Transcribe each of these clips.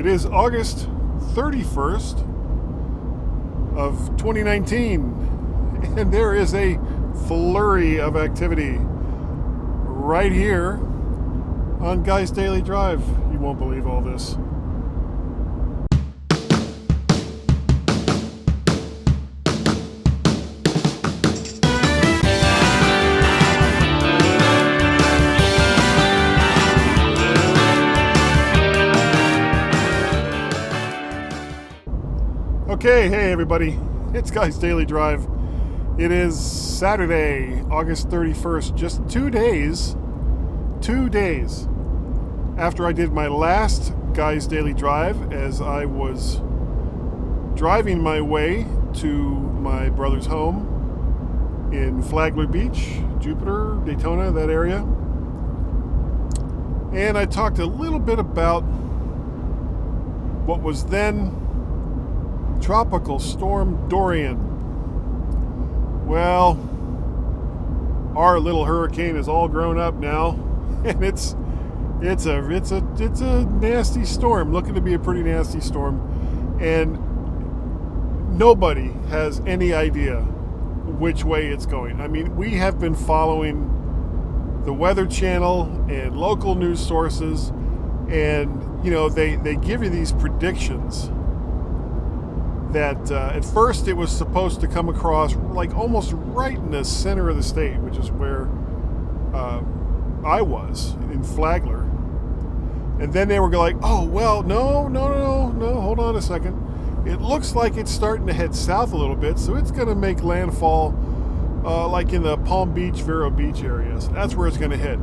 It is August 31st of 2019, and there is a flurry of activity right here on Guy's Daily Drive. You won't believe all this. Okay, hey everybody, it's Guy's Daily Drive. It is Saturday, August 31st, just 2 days after I did my last Guy's Daily Drive, as I was driving my way to my brother's home in Flagler Beach, Jupiter, Daytona, that area. And I talked a little bit about what was then Tropical Storm Dorian. Well, our little hurricane is all grown up now, and it's a nasty storm, looking to be a pretty nasty storm, and nobody has any idea which way it's going. I mean, we have been following the Weather Channel and local news sources, and you know they give you these predictions that at first it was supposed to come across like almost right in the center of the state, which is where I was, in Flagler. And then they were like, oh, well, no, hold on a second. It looks like it's starting to head south a little bit, so it's going to make landfall like in the Palm Beach, Vero Beach areas. That's where it's going to hit.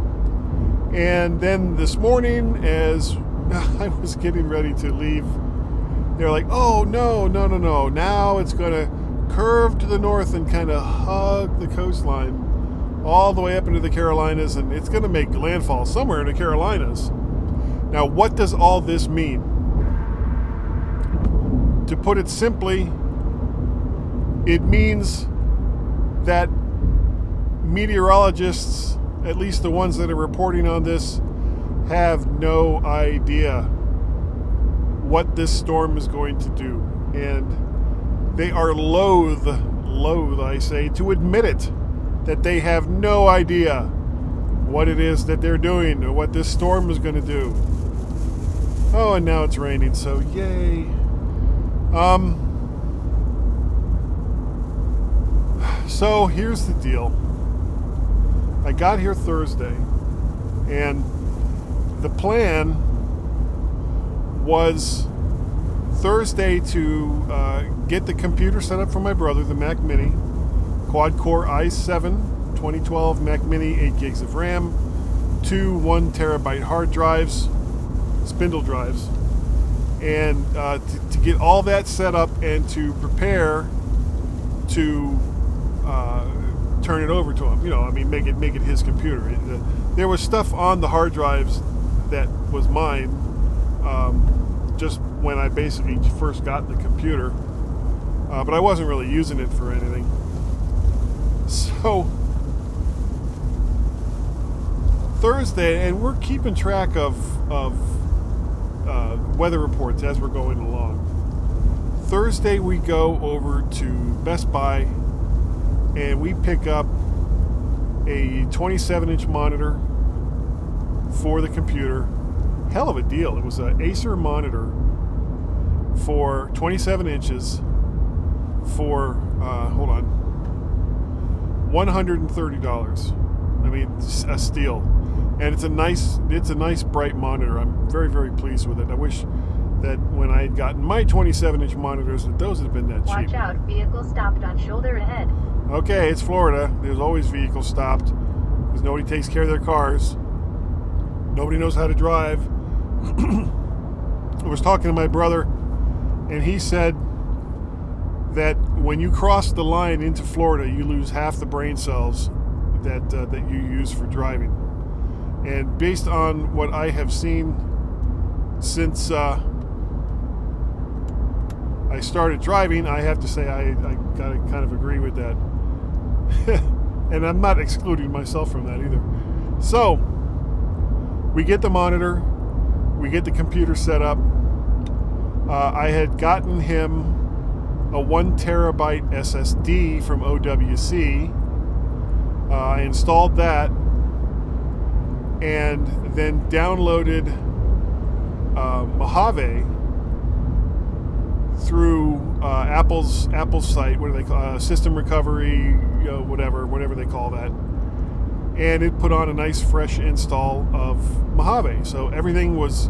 And then this morning, as I was getting ready to leave, they're like, oh, no. Now it's going to curve to the north and kind of hug the coastline all the way up into the Carolinas, and it's going to make landfall somewhere in the Carolinas. Now, what does all this mean? To put it simply, it means that meteorologists, at least the ones that are reporting on this, have no idea what this storm is going to do, and they are loath, I say, to admit it, that they have no idea what it is that they're doing or what this storm is going to do. Oh, and now it's raining, so yay. So here's the deal. I got here Thursday, and the plan was Thursday to get the computer set up for my brother, the Mac Mini, quad-core i7, 2012 Mac Mini, 8 gigs of RAM, 2 1 terabyte hard drives, spindle drives, and to get all that set up and to prepare to turn it over to him. You know, I mean, make it his computer. There was stuff on the hard drives that was mine, just when I basically first got the computer, but I wasn't really using it for anything. So Thursday, and we're keeping track of weather reports as we're going along. Thursday we go over to Best Buy and we pick up a 27-inch monitor for the computer. Hell of a deal. It was an Acer monitor for 27 inches for $130. I mean, a steal. And it's a nice bright monitor. I'm very, very pleased with it. I wish that when I had gotten my 27-inch monitors, that those had been that cheap. Watch out, vehicle stopped on shoulder ahead. Okay, it's Florida. There's always vehicles stopped because nobody takes care of their cars. Nobody knows how to drive. I was talking to my brother, and he said that when you cross the line into Florida, you lose half the brain cells that you use for driving. And based on what I have seen since I started driving, I have to say I gotta kind of agree with that. And I'm not excluding myself from that either. So we get the monitor, we get the computer set up, I had gotten him a 1 terabyte SSD from OWC. I installed that and then downloaded Mojave through Apple's site. What do they call system recovery? Whatever they call that. And it put on a nice fresh install of Mojave. So everything was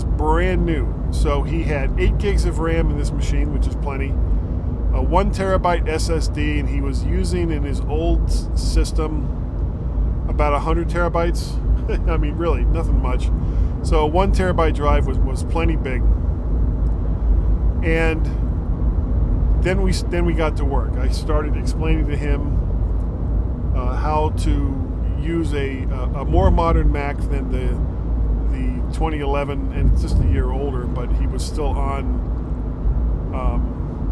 brand new. So he had 8 gigs of RAM in this machine, which is plenty. A 1 terabyte SSD, and he was using in his old system about 100 terabytes. I mean, really, nothing much. So a 1 terabyte drive was plenty big. And then we got to work. I started explaining to him how to use a more modern Mac than the 2011, and it's just a year older, but he was still on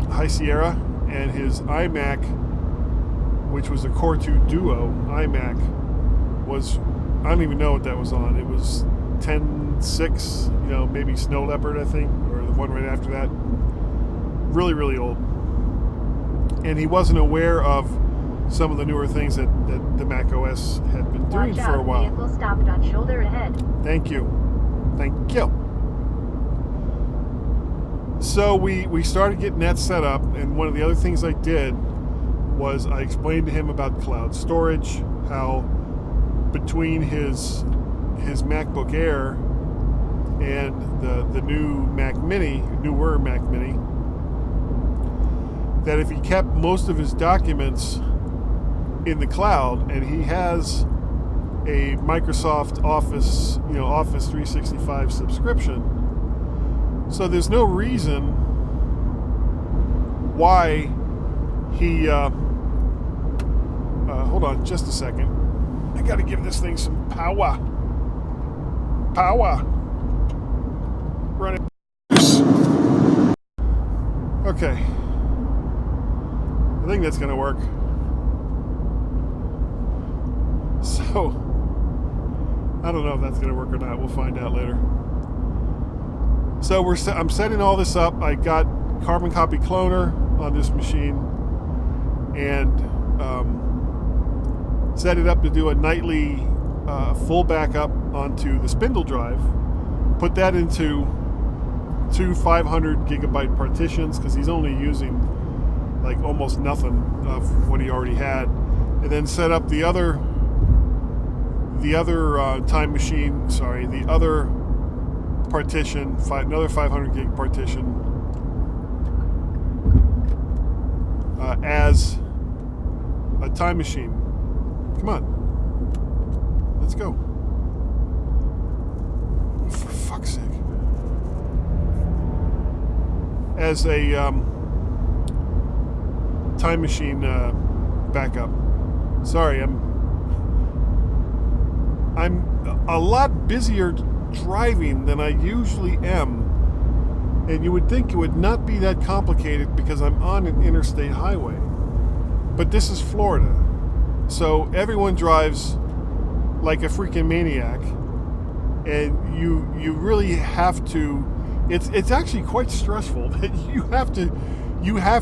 High Sierra, and his iMac, which was a Core 2 Duo iMac, was, I don't even know what that was on. It was 10.6, maybe Snow Leopard, I think, or the one right after that. Really, really old. And he wasn't aware of some of the newer things that the Mac OS had been doing for a while. Vehicle stopped on shoulder ahead. Thank you. So we started getting that set up, and one of the other things I did was I explained to him about cloud storage, how between his MacBook Air and the newer Mac Mini, that if he kept most of his documents in the cloud, and he has a Microsoft Office 365 subscription, so there's no reason why he hold on just a second. I gotta give this thing some power. Run it. Okay, I think that's gonna work. So I don't know if that's gonna work or not. We'll find out later. So I'm setting all this up. I got Carbon Copy Cloner on this machine, and set it up to do a nightly full backup onto the spindle drive. Put that into 2 500 gigabyte partitions, because he's only using like almost nothing of what he already had, and then set up the other time machine. The other partition, another 500 gig partition, as a time machine. Come on, let's go. For fuck's sake. As a time machine backup. Sorry, I'm a lot busier driving than I usually am, and you would think it would not be that complicated because I'm on an interstate highway, but this is Florida, so everyone drives like a freaking maniac, and you really have to. It's actually quite stressful that you have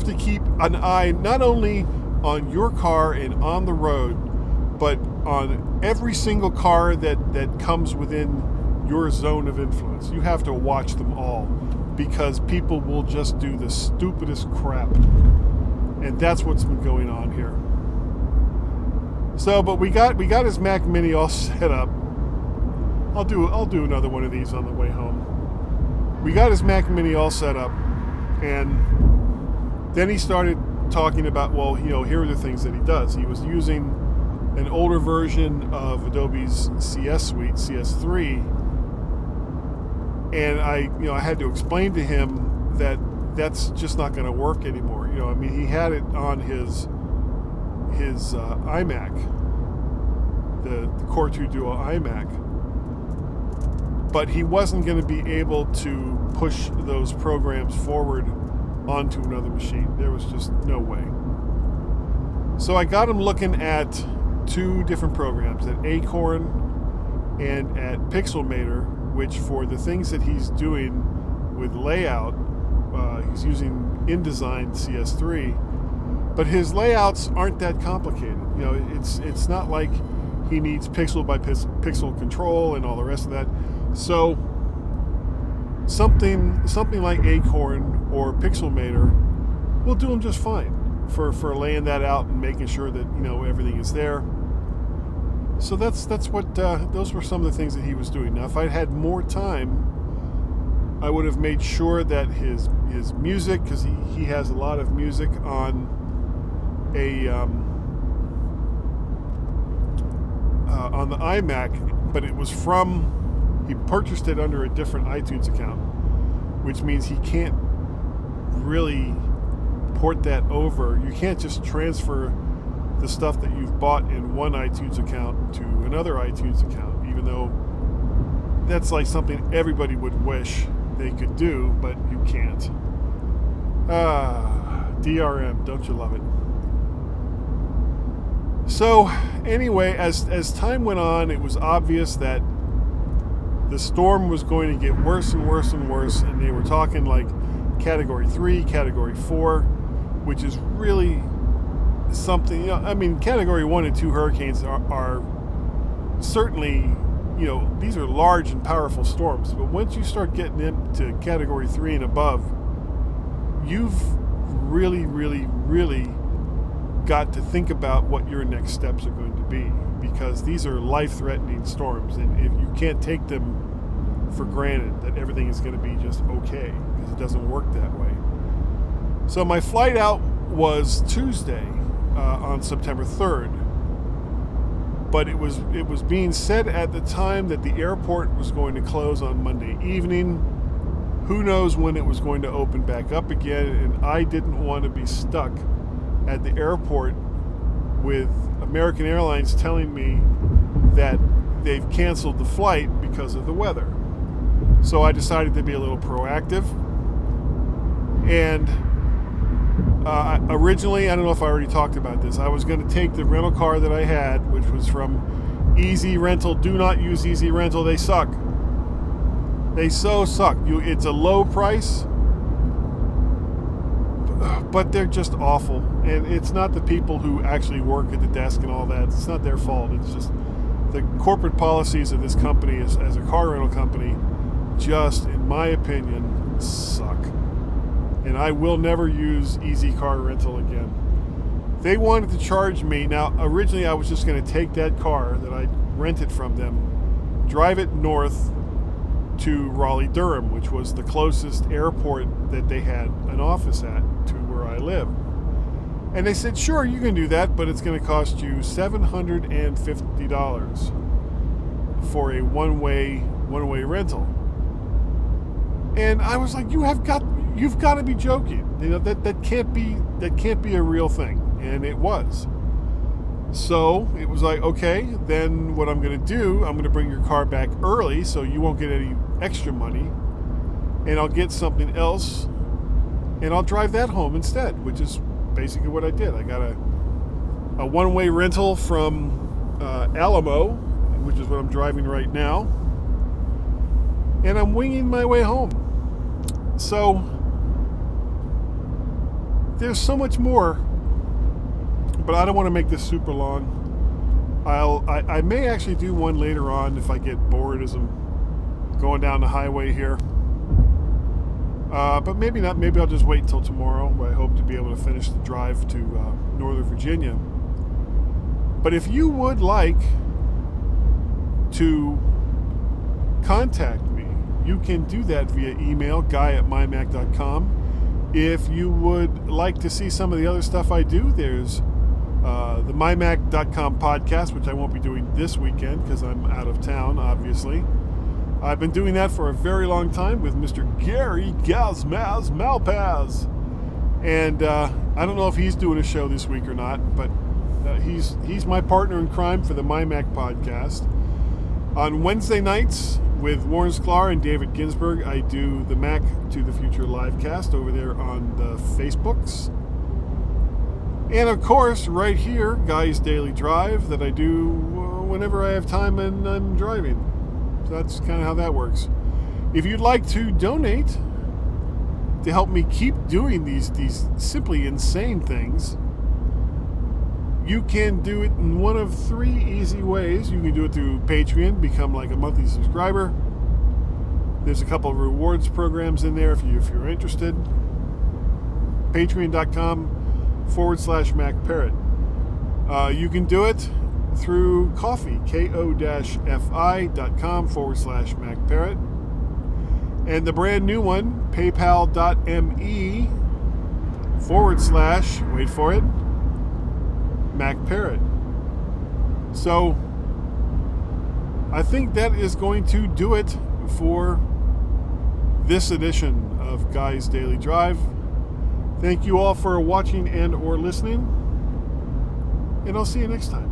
to keep an eye not only on your car and on the road, but on every single car that comes within your zone of influence. You have to watch them all, because people will just do the stupidest crap, and that's what's been going on here. So, but we got his Mac Mini all set up. I'll do another one of these on the way home. We got his Mac Mini all set up, and then he started talking about, well, here are the things that he does. He was using an older version of Adobe's CS Suite, CS3, and I had to explain to him that that's just not going to work anymore. He had it on his iMac, the Core 2 Duo iMac, but he wasn't going to be able to push those programs forward onto another machine. There was just no way. So I got him looking at 2 different programs, at Acorn and at Pixelmator, which for the things that he's doing with layout He's using InDesign CS3, but his layouts aren't that complicated. You know, it's not like he needs pixel by pixel control and all the rest of that. So something like Acorn or Pixelmator will do him just fine for laying that out and making sure that, you know, everything is there. So that's what those were some of the things that he was doing. Now, if I'd had more time, I would have made sure that his music, because he has a lot of music on on the iMac, but it was he purchased it under a different iTunes account, which means he can't really port that over. You can't just transfer the stuff that you've bought in one iTunes account to another iTunes account, even though that's like something everybody would wish they could do, but you can't. DRM, don't you love it? So anyway, as time went on, it was obvious that the storm was going to get worse and worse and worse, and they were talking like Category 3, Category 4, which is really something, you know, I mean, Category 1 and 2 hurricanes are certainly, you know, these are large and powerful storms, but once you start getting into Category 3 and above, you've really, really, really got to think about what your next steps are going to be, because these are life-threatening storms, and if you can't take them for granted that everything is going to be just okay, because it doesn't work that way. So my flight out was Tuesday on September 3rd, but it was being said at the time that the airport was going to close on Monday evening. Who knows when it was going to open back up again, and I didn't want to be stuck at the airport with American Airlines telling me that they've canceled the flight because of the weather. So I decided to be a little proactive. And originally, I don't know if I already talked about this, I was going to take the rental car that I had, which was from Easy Rental. Do not use Easy Rental. They suck. They so suck. It's a low price, but they're just awful. And it's not the people who actually work at the desk and all that. It's not their fault. It's just the corporate policies of this company as a car rental company just, in my opinion, suck. And I will never use Easy Car Rental again. They wanted to charge me. Now, originally I was just going to take that car that I rented from them, drive it north to Raleigh-Durham, which was the closest airport that they had an office at to where I live. And they said, sure, you can do that, but it's going to cost you $750 for a one-way rental. And I was like, you've got to be joking. You know, that can't be a real thing. And it was. So it was like, okay, then what I'm going to do, I'm going to bring your car back early so you won't get any extra money, and I'll get something else, and I'll drive that home instead, which is basically what I did. I got a one-way rental from Alamo, which is what I'm driving right now, and I'm winging my way home. So there's so much more, but I don't want to make this super long. I may actually do one later on if I get bored as I'm going down the highway here. But maybe not. Maybe I'll just wait until tomorrow, where I hope to be able to finish the drive to Northern Virginia. But if you would like to contact me, you can do that via email, guy@mymac.com. If you would like to see some of the other stuff I do, there's the MyMac.com podcast, which I won't be doing this weekend because I'm out of town, obviously. I've been doing that for a very long time with Mr. Gary Gazmaz Malpaz. And I don't know if he's doing a show this week or not, but he's my partner in crime for the MyMac Podcast. On Wednesday nights with Warren Sklar and David Ginsburg, I do the Mac to the Future livecast over there on the Facebooks. And of course, right here, Guy's Daily Drive, that I do whenever I have time and I'm driving. So that's kind of how that works. If you'd like to donate, to help me keep doing these simply insane things, you can do it in one of three easy ways. You can do it through Patreon, become like a monthly subscriber. There's a couple of rewards programs in there if you're interested. Patreon.com/MacParrot. You can do it through Ko-fi, ko-fi.com/MacParrot. And the brand new one, paypal.me/ wait for it, MacParrot. So I think that is going to do it for this edition of Guy's Daily Drive. Thank you all for watching and or listening, and I'll see you next time.